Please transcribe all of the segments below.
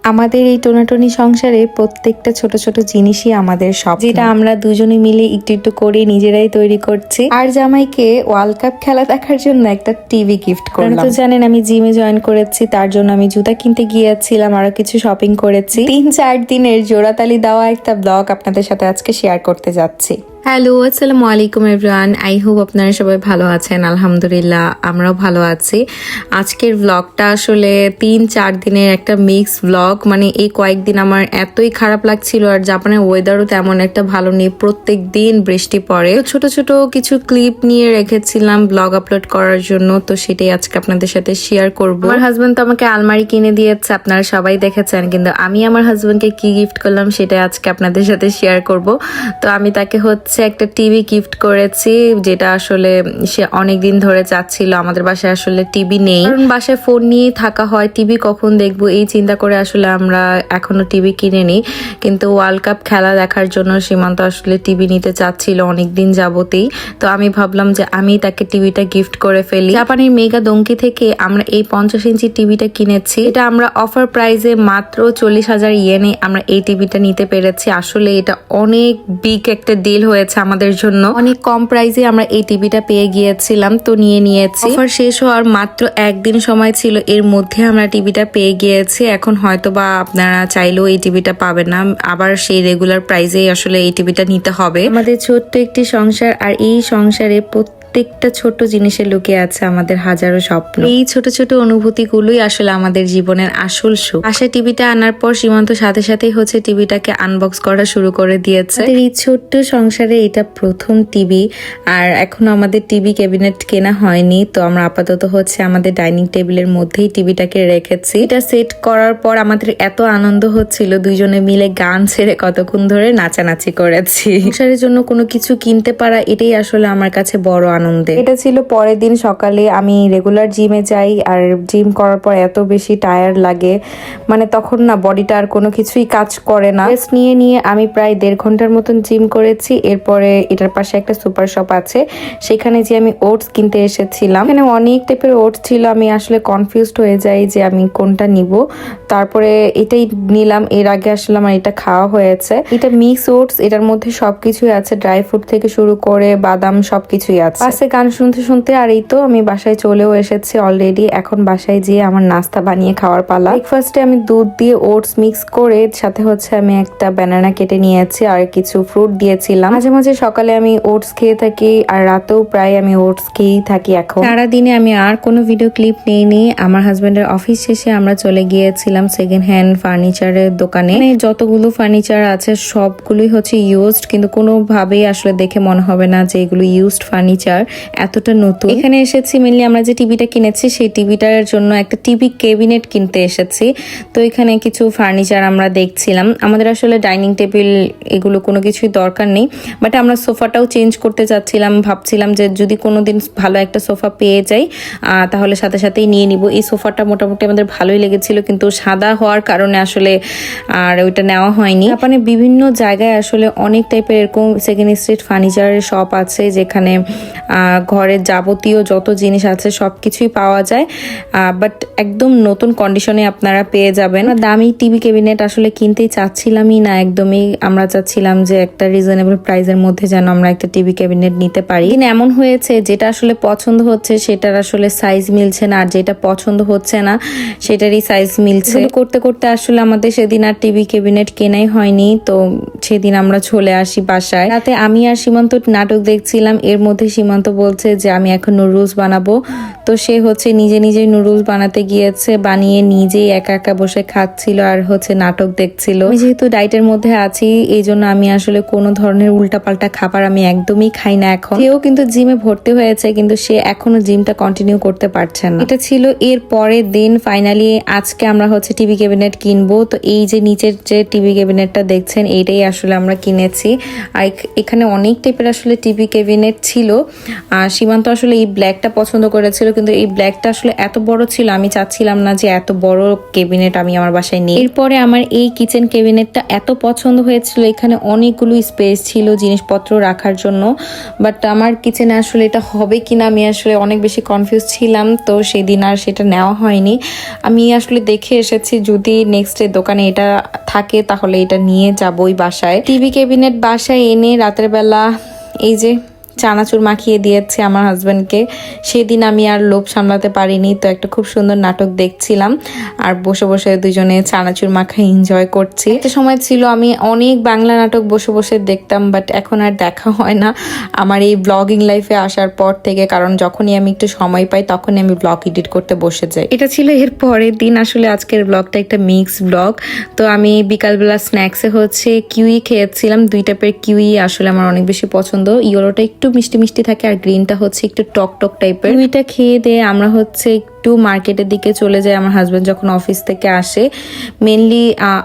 আমাদের এই টোনাটনি সংসারে প্রত্যেকটা ছোট ছোট জিনিসই আমাদের সব, যেটা আমরা দুজনে মিলে একটু একটু করে নিজেরাই তৈরি করছি। আর জামাইকে ওয়ার্ল্ড কাপ খেলা দেখার জন্য একটা টিভি গিফট করলাম। তো জানেন আমি জিমে জয়েন করেছি, তার জন্য আমি জুতা কিনতে গিয়েছিলাম, আরো কিছু শপিং করেছি। 3-4 দিনের জোড়াতালি দেওয়া একটা ব্লগ আপনাদের সাথে আজকে শেয়ার করতে যাচ্ছি। হ্যালো, আসসালামু আলাইকুম এভরিওয়ান। আই হোপ আপনারা সবাই ভালো আছেন। আলহামদুলিল্লাহ আমরাও ভালো আছি। আজকের ব্লগটা আসলে 3-4 দিনের একটা মিক্স ব্লগ। মানে এই কয়েকদিন আমার এতই খারাপ লাগছিল, আর জাপানের ওয়েদারও তেমন একটা ভালো নেই, প্রত্যেক দিন বৃষ্টি পড়ে। ছোট ছোট কিছু ক্লিপ নিয়ে রেখেছিলাম ব্লগ আপলোড করার জন্য, তো সেটাই আজকে আপনাদের সাথে শেয়ার করব। আমার হাজবেন্ড তো আমাকে আলমারি কিনে দিয়েছে, আপনারা সবাই দেখেছেন, কিন্তু আমি আমার হাজবেন্ডকে কি গিফট করলাম সেটাই আজকে আপনাদের সাথে শেয়ার করব। তো আমি তাকে একটা টিভি গিফট করেছি, যেটা আসলে সে অনেকদিন ধরে চাচ্ছিল। আমাদের বাসায় আসলে টিভি নেই, কারণ বাসায় ফোন নিয়ে থাকা হয়, টিভি কখন দেখবো এই চিন্তা করে আসলে আমরা এখনো টিভি কিনিনি। কিন্তু ওয়ার্ল্ড কাপ খেলা দেখার জন্য সীমান্ত আসলে টিভি নিতে চাচ্ছিল অনেকদিন যাবতেই। তো আমি ভাবলাম যে আমি তাকে টিভিটা গিফট করে ফেলি। জাপানের মেগা দঙ্কি থেকে আমরা এই 50 ইঞ্চি টিভিটা কিনেছি। এটা আমরা অফার প্রাইসে মাত্র 40,000 ইয়েনে আমরা এই টিভিটা নিতে পেরেছি। আসলে এটা অনেক বিগ একটা ডিল হয়েছে আমাদের জন্য। অনেক কম প্রাইসে আমরা এই টিভিটা পেয়ে গিয়েছিলাম, তো নিয়ে নিয়েছি। অফার শেষ হওয়ার মাত্র একদিন সময় ছিল, এর মধ্যে আমরা টিভিটা পেয়ে গিয়েছি। এখন হয়তো বা আপনারা চাইলেও এই টিভিটা পাবেন না, আবার সেই রেগুলার প্রাইসেই আসলে এই টিভিটা নিতে হবে। আমাদের ছোট্ট একটি সংসার, আর এই সংসারে প্রত্যেকটা ছোট জিনিসে লুকিয়ে আছে আমাদের হাজারো স্বপ্ন। এই ছোট ছোট অনুভূতিগুলোই আসলে আমাদের জীবনের আসল সুখ। পাশে টিভিটা আনার পর সীমান্ত সাথে সাথেই টিভিটাকে আনবক্স করা শুরু করে দিয়েছে। এই ছোট্ট সংসারে এটা প্রথম টিভি, আর এখনো আমাদের টিভি ক্যাবিনেট কেনা হয়নি। তো আমরা আপাতত আমাদের ডাইনিং টেবিলের মধ্যেই টিভিটাকে রেখেছি। এটা সেট করার পর আমাদের এত আনন্দ হচ্ছিল, দুইজনে মিলে গান ছেড়ে কতক্ষণ ধরে নাচানাচি করেছি। সংসারের জন্য কোনো কিছু কিনতে পারা, এটাই আসলে আমার কাছে বড় আনন্দের। এটা ছিল পরের দিন সকালে। আমি রেগুলার জিমে যাই, আর জিম করার পর এত বেশি টায়ার্ড লাগে, মানে তখন না বডিটা আর কোনো কিছুই কাজ করে না। রেস্ট নিয়ে নিয়ে আমি প্রায় 1.5 ঘন্টার মতন জিম করেছি। এরপরে এটার পাশে একটা সুপার শপ আছে, সেখানে যে আমি ওটস কিনতে এসেছিলাম। এখানে অনেক টাইপের ওটস ছিল, আমি আসলে কনফিউজড হয়ে যাই যে আমি কোনটা নিব। তারপরে এটাই নিলাম। এর আগে আসলে আমার এটা খাওয়া হয়েছে। এটা মিক্স ওটস, এটার মধ্যে সবকিছুই আছে, ড্রাই ফ্রুট থেকে শুরু করে বাদাম সবকিছুই আছে। পাশে গান শুনতে শুনতে আর এই তো আমি বাসায় চলেও এসেছি অলরেডি। এখন বাসায় যেয়ে আমার নাস্তা বানিয়ে খাওয়ার পালা। ব্রেকফাস্টে আমি দুধ দিয়ে ওটস মিক্স করে সাথে আমি একটা ব্যানানা কেটে নিয়েছি, আর কিছু ফ্রুট দিয়েছিলাম। মাঝে মাঝে সকালে আমি ওটস খেয়ে থাকি, আর রাতেও প্রায় আমি ওটস খেয়েই থাকি। এখন সারাদিনে আমি আর কোনো ভিডিও ক্লিপ নেইনি। আমার হাজবেন্ডের অফিস শেষে আমরা চলে গিয়েছিলাম সেকেন্ড হ্যান্ড ফার্নিচারের দোকানে। যতগুলো ফার্নিচার আছে সবগুলোই ইউজড, কিন্তু কোনোভাবেই আসলে দেখে মনে হবে না যে এগুলো ইউজড ফার্নিচার, এতটা নতুন। এখানে এসেছি মেনলি আমরা যে টিভিটা কিনেছি সেই টিভিটার জন্য একটা টিভি ক্যাবিনেট কিনতে এসেছি। তো এখানে কিছু ফার্নিচার আমরা দেখছিলাম। আমাদের আসলে ডাইনিং টেবিল এগুলো কোনো কিছুই দরকার নেই, বাট আমরা সোফাটাও চেঞ্জ করতে চাচ্ছিলাম। ভাবছিলাম যে যদি কোনোদিন ভালো একটা সোফা পেয়ে যাই তাহলে সাথে সাথেই নিয়ে নিব। এই সোফাটা মোটামুটি আমাদের ভালোই লেগেছিল, কিন্তু সাদা হওয়ার কারণে আসলে আর ওইটা নেওয়া হয়নি। জাপানে বিভিন্ন জায়গায় আসলে অনেক টাইপের এরকম সেকেন্ড স্ট্রিট ফার্নিচারের শপ আছে, যেখানে ঘরের যাবতীয় যত জিনিস আছে সবকিছুই পাওয়া যায়, বাট একদম নতুন কন্ডিশনে আপনারা পেয়ে যাবেন। দামি টিভি ক্যাবিনেট আসলে কিনতেই চাচ্ছিলামই না একদমই। আমরা চাচ্ছিলাম যে একটা রিজনেবল প্রাইসের মধ্যে যেন আমরা একটা টিভি ক্যাবিনেট নিতে পারি। কিন্তু এমন হয়েছে যেটা আসলে পছন্দ হচ্ছে সেটার আসলে সাইজ মিলছে না, আর যেটা পছন্দ হচ্ছে না সেটারই সাইজ মিলছে। করতে করতে আসলে আমাদের সেদিন আর টিভি ক্যাবিনেট কেনাই হয়নি। তো সেদিন আমরা চলে আসি বাসায়। রাতে আমি আর সীমান্ত নাটক দেখছিলাম। এর মধ্যে সীমান্ত বলছে যে আমি এখন নুডলস বানাবো। তো সে নিজে নিজেই নুডলস বানাতে গিয়েছে, বানিয়ে নিজেই একা একা বসে খাচ্ছিল আর নাটক দেখছিল। আমি যেহেতু ডায়েটের মধ্যে আছি, এই জন্য আমি আসলে কোনো ধরনের উল্টাপাল্টা খাবার আমি একদমই খাই না এখন। সেও কিন্তু জিমে ভর্তি হয়েছে, কিন্তু সে এখনো জিমটা কন্টিনিউ করতে পারছে না। এটা ছিল এর পরের দিন। ফাইনালি আজকে আমরা টিভি ক্যাবিনেট কিনবো। তো এই যে নিচের যে টিভি ক্যাবিনেটটা দেখছেন এইটাই আসলে আমরা কিনেছি। আর এখানে অনেক টাইপের আসলে টিভি ক্যাবিনেট ছিল, সীমান্ত আসলে এই ব্ল্যাকটা পছন্দ করেছিল, কিন্তু এই ব্ল্যাকটা আসলে এত বড় ছিল, আমি চাচ্ছিলাম না যে এত বড় কেবিনেট আমি আমার বাসায় নিই। এরপরে আমার এই কিচেন কেবিনেটটা এত পছন্দ হয়েছিল, এখানে অনেকগুলো স্পেস ছিল জিনিসপত্র রাখার জন্য, বাট আমার কিচেনে আসলে এটা হবে কিনা আমি আসলে অনেক বেশি কনফিউজ ছিলাম, তো সেদিন আর সেটা নেওয়া হয়নি। আমি আসলে দেখে এসেছি যদি নেক্সট ডে দোকানে এটা থাকে তাহলে এটা নিয়ে যাবই বাসায়। টিভি ক্যাবিনেট বাসায় এনে রাতের বেলা এই যে চানাচুর মাখিয়ে দিয়েছে আমার হাজব্যান্ডকে। সেদিন আমি আর লোভ সামলাতে পারিনি, তো একটা খুব সুন্দর নাটক দেখছিলাম আর বসে বসে দুজনে চানাচুর মাখা এনজয় করছি। একটা সময় ছিল আমি অনেক বাংলা নাটক বসে বসে দেখতাম, বাট এখন আর দেখা হয় না আমার এই ব্লগিং লাইফে আসার পর থেকে, কারণ যখনই আমি একটু সময় পাই তখনই আমি ব্লগ এডিট করতে বসে যাই। এটা ছিল এর পরের দিন। আসলে আজকের ব্লগটা একটা মিক্স ব্লগ। তো আমি বিকালবেলা স্ন্যাক্সে হচ্ছে কিউই খেয়েছিলাম। 2 টাইপের কিউই আসলে আমার অনেক বেশি পছন্দ। ইয়েলোটা একটু মিষ্টি মিষ্টি থাকে আর গ্রিনটা হচ্ছে একটু টক টক টাইপের। কিউইটা খেয়ে দিয়ে আমরা হচ্ছে একটু মার্কেটের দিকে চলে যাই আমার হাজব্যান্ড যখন অফিস থেকে আসে। মেনলি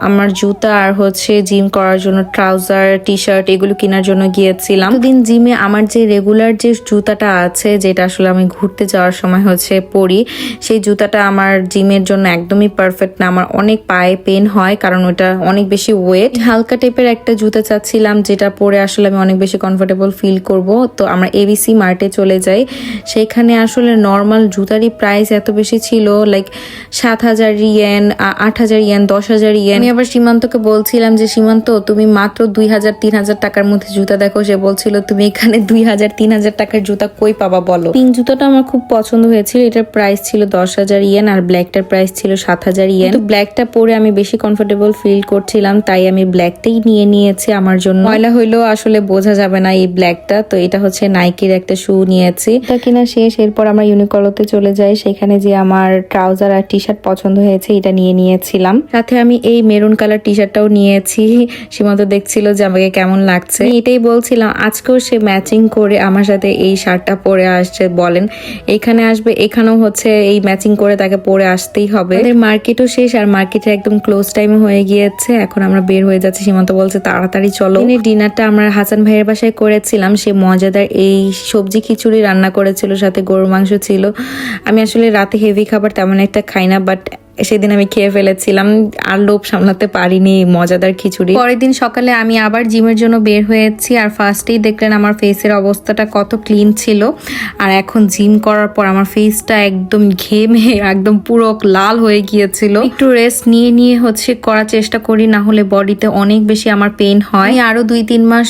আমার জুতা আর হচ্ছে জিম করার জন্য ট্রাউজার, টি শার্ট এগুলো কেনার জন্য গিয়েছিলাম। দিন জিমে আমার যে রেগুলার যে জুতাটা আছে, যেটা আসলে আমি ঘুরতে যাওয়ার সময় হচ্ছে পরি, সেই জুতাটা আমার জিমের জন্য একদমই পারফেক্ট না। আমার অনেক পায়ে পেন হয় কারণ ওটা অনেক বেশি ওয়েট। হালকা টাইপের একটা জুতা চাচ্ছিলাম যেটা পরে আসলে আমি অনেক বেশি কমফোর্টেবল ফিল করব। তো আমরা এবিসি মার্টে চলে যাই। সেখানে আসলে নর্মাল জুতারই প্রাইস এত বেশি ছিল, লাইক 7,000 ইয়েন, 8,000 ইয়েন, 10,000 ইয়েন। আমি আবার সীমান্তকে বলছিলাম যে সীমান্ত তুমি মাত্র 2,000-3,000 টাকার মধ্যে জুতা দেখো। সে বলছিল তুমি এখানে 2,000-3,000 টাকার জুতা কই পাবা বলো। পিঙ্ক জুতাটা আমার খুব পছন্দ হয়েছিল। এটার প্রাইস ছিল 10,000 ইয়েন আর ব্ল্যাকটার প্রাইস ছিল 7,000 ইয়েন। তো ব্ল্যাকটা পরে আমি বেশি কমফোর্টেবল ফিল করছিলাম, তাই আমি ব্ল্যাকটাই নিয়ে নিয়েছি আমার জন্য। ময়লা হইলেও আসলে বোঝা যাবে না এই ব্ল্যাকটা। তো এটা হচ্ছে নাইকির একটা শু নিয়েছি। এটা কিনা শেষ। এরপর আমরা ইউনিকলোতে চলে যাই। সেখানে যে আমার ট্রাউজার আর টি শার্ট পছন্দ হয়েছে এটা নিয়ে নিয়েছিলাম। সাথে আমি এই মেরুন কালার টি শার্টটাও নিয়েছি। সীমান্ত দেখছিল যে আমাকে কেমন লাগছে। এটাই বলছিলাম আজকেও সে ম্যাচিং করে আমার সাথে এই শার্টটা পরে আসছে। বলেন এখানে আসবে, এখানেও হচ্ছে এই ম্যাচিং করে তাকে পরে আসতেই হবে। মার্কেটও শেষ আর মার্কেটে একদম ক্লোজ টাইম হয়ে গিয়েছে। এখন আমরা বের হয়ে যাচ্ছি। সীমান্ত বলছে তাড়াতাড়ি চলো। ডিনারটা আমরা হাসান ভাইয়ের বাসায় করেছিলাম। সে মজাদার এই সবজি খিচুড়ি রান্না করেছিল, সাথে গরুর মাংস ছিল। আমি আসলে রাতে হেভি খাবার তেমন একটা খাই না, বাট সেদিন আমি খেয়ে ফেলেছিলাম আর লোভ সামলাতে পারিনি মজাদার খিচুড়ি। পরের দিন সকালে আমি আবার জিমের জন্য বের হয়েছি আর ফার্স্টেই দেখলেন আমার ফেসের অবস্থাটা কত ক্লিন ছিল। আর এখন জিম করার পর আমার ফেসটা একদম ঘেমে একদম পুরো লাল হয়ে গিয়েছিল। একটু রেস্ট নিয়ে নিয়ে হচ্ছে করার চেষ্টা করি, না হলে বডিতে অনেক বেশি আমার পেইন হয়। আরো 2-3 মাস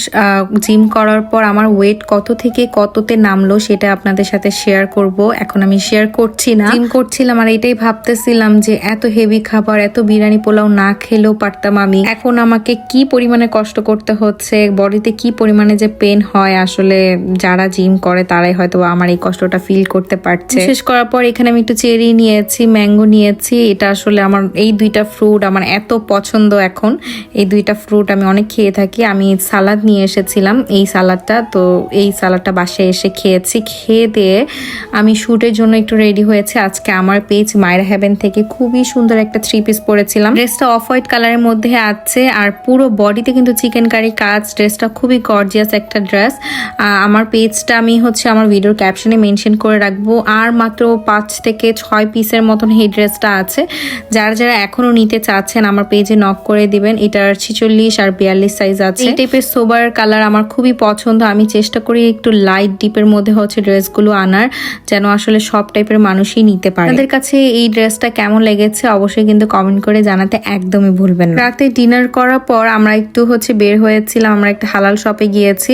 জিম করার পর আমার ওয়েট কত থেকে কততে নামলো সেটা আপনাদের সাথে শেয়ার করব। এখন আমি শেয়ার করছি না, জিম করছিলাম আর এটাই ভাবতেছিলাম যে এত হেভি খাবার, এত বিরিয়ানি পোলাও না খেলেও পারতাম আমি। এখন আমাকে কি পরিমাণে কষ্ট করতে হচ্ছে, বডিতে কি পরিমাণে যে পেন হয়, আসলে যারা জিম করে তারাই হয়তো আমার এই কষ্টটা ফিল করতে পারছে। শেষ করার পর এখানে আমি একটু চেরি নিয়েছি, ম্যাঙ্গো নিয়েছি। এটা আসলে আমার এই 2টা ফ্রুট আমার এত পছন্দ। এখন এই 2টা ফ্রুট আমি অনেক খেয়ে থাকি। আমি সালাদ নিয়ে এসেছিলাম, এই সালাদটা, তো এই সালাদটা বাসায় এসে খেয়েছি। খেয়ে দিয়ে আমি শুটের জন্য একটু রেডি হয়েছে। আজকে আমার পেজ মায়েরা হেভেন থেকে খুবই সুন্দর একটা 3 পিস পরেছিলাম। ড্রেসটা অফ হোয়াইট কালারের মধ্যে আছে আর পুরো বডিতে কিন্তু চিকেন কারি কাজ। ড্রেসটা খুবই গর্জিয়াস একটা ড্রেস। আমার পেজটা আমি হচ্ছে আমার ভিডিওর ক্যাপশনে মেনশন করে রাখবো। আর মাত্র 5 থেকে 6 পিসের মতন এই ড্রেসটা আছে। যারা যারা এখনো নিতে চাচ্ছেন আমার পেজে নক করে দিবেন। এটার 46 আর 42 সাইজ আছে। এই টাইপের সোবার কালার আমার খুবই পছন্দ। আমি চেষ্টা করি একটু লাইট ডিপের মধ্যে হচ্ছে ড্রেসগুলো আনার, যেন আসলে সব টাইপের মানুষই নিতে পারে। আপনাদের কাছে এই ড্রেসটা কেমন লেগেছে অবশ্যই কিন্তু কমেন্ট করে জানাতে একদমই ভুলবেন না। রাতে ডিনার করার পর আমরা একটু হচ্ছে বের হয়েছিলাম। আমরা একটা হালাল শপে গিয়েছি।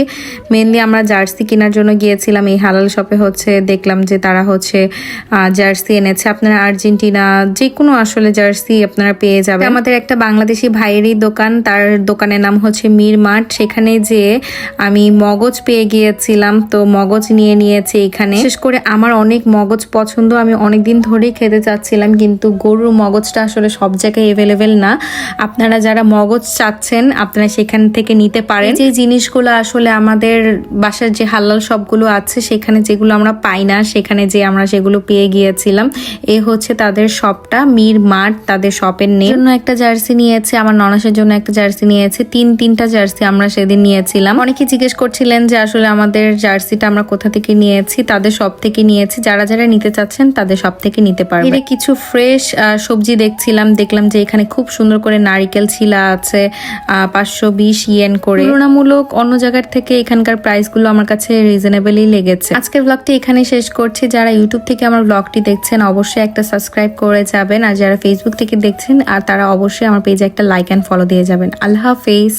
মেনলি আমরা জার্সি কেনার জন্য গিয়েছিলাম। এই হালাল শপে হচ্ছে দেখলাম যে তারা হচ্ছে জার্সি এনেছে। আপনারা আর্জেন্টিনা যে কোনো আসলে জার্সি আপনারা পেয়ে যাবেন। আমাদের একটা বাংলাদেশি ভাইয়েরই দোকান, তার দোকানের নাম হচ্ছে মীর মার্ট। সেখানে যে আমি মগজ পেয়ে গিয়েছিলাম, তো মগজ নিয়ে নিয়েছি এখানে। বিশেষ করে আমার অনেক মগজ পছন্দ, আমি অনেকদিন ধরেই খেতে চাচ্ছিলাম, কিন্তু গরুর মগজটা আসলে সব জায়গায় এভেলেবেল না। আপনারা যারা মগজ চাচ্ছেন আপনারা সেখান থেকে নিতে পারেন। যে জিনিসগুলো আসলে আমাদের বাসার যে হালাল শপগুলো আছে সেখানে যেগুলো আমরা পাই না, সেখানে যে আমরা সেগুলো পেয়ে গিয়েছিলাম। এ হচ্ছে তাদের শপটা, মীর মার্ট তাদের শপের নেম। জন্য একটা জার্সি নিয়েছে, আমার ননাসের জন্য একটা জার্সি নিয়েছে, তিনটা জার্সি আমরা সেদিন নিয়েছিলাম। অনেকে জিজ্ঞেস করছিলেন যে আসলে আমাদের জার্সিটা আমরা কোথা থেকে নিয়েছি। তাদের শপ থেকে নিয়েছি। যারা যারা নিতে চাচ্ছেন তাদের শপ থেকে নিতে পারবেন। এর কিছু ফ্রেশ সবজি দেখলাম যে এখানে খুব সুন্দর করে নারিকেল ছিলা আছে 520 ইয়েন করে। তুলনামূলক অন্য জায়গার থেকে এখানকার প্রাইসগুলো আমার কাছে রিজনেবলই লেগেছে। আজকের ব্লগটি এখানে শেষ করছি। যারা ইউটিউব থেকে আমার ব্লগটি দেখছেন অবশ্যই একটা সাবস্ক্রাইব করে যাবেন, আর যারা ফেসবুক থেকে দেখছেন আর তারা অবশ্যই আমার পেজে একটা লাইক অ্যান্ড ফলো দিয়ে যাবেন। আল্লাহ হাফেজ।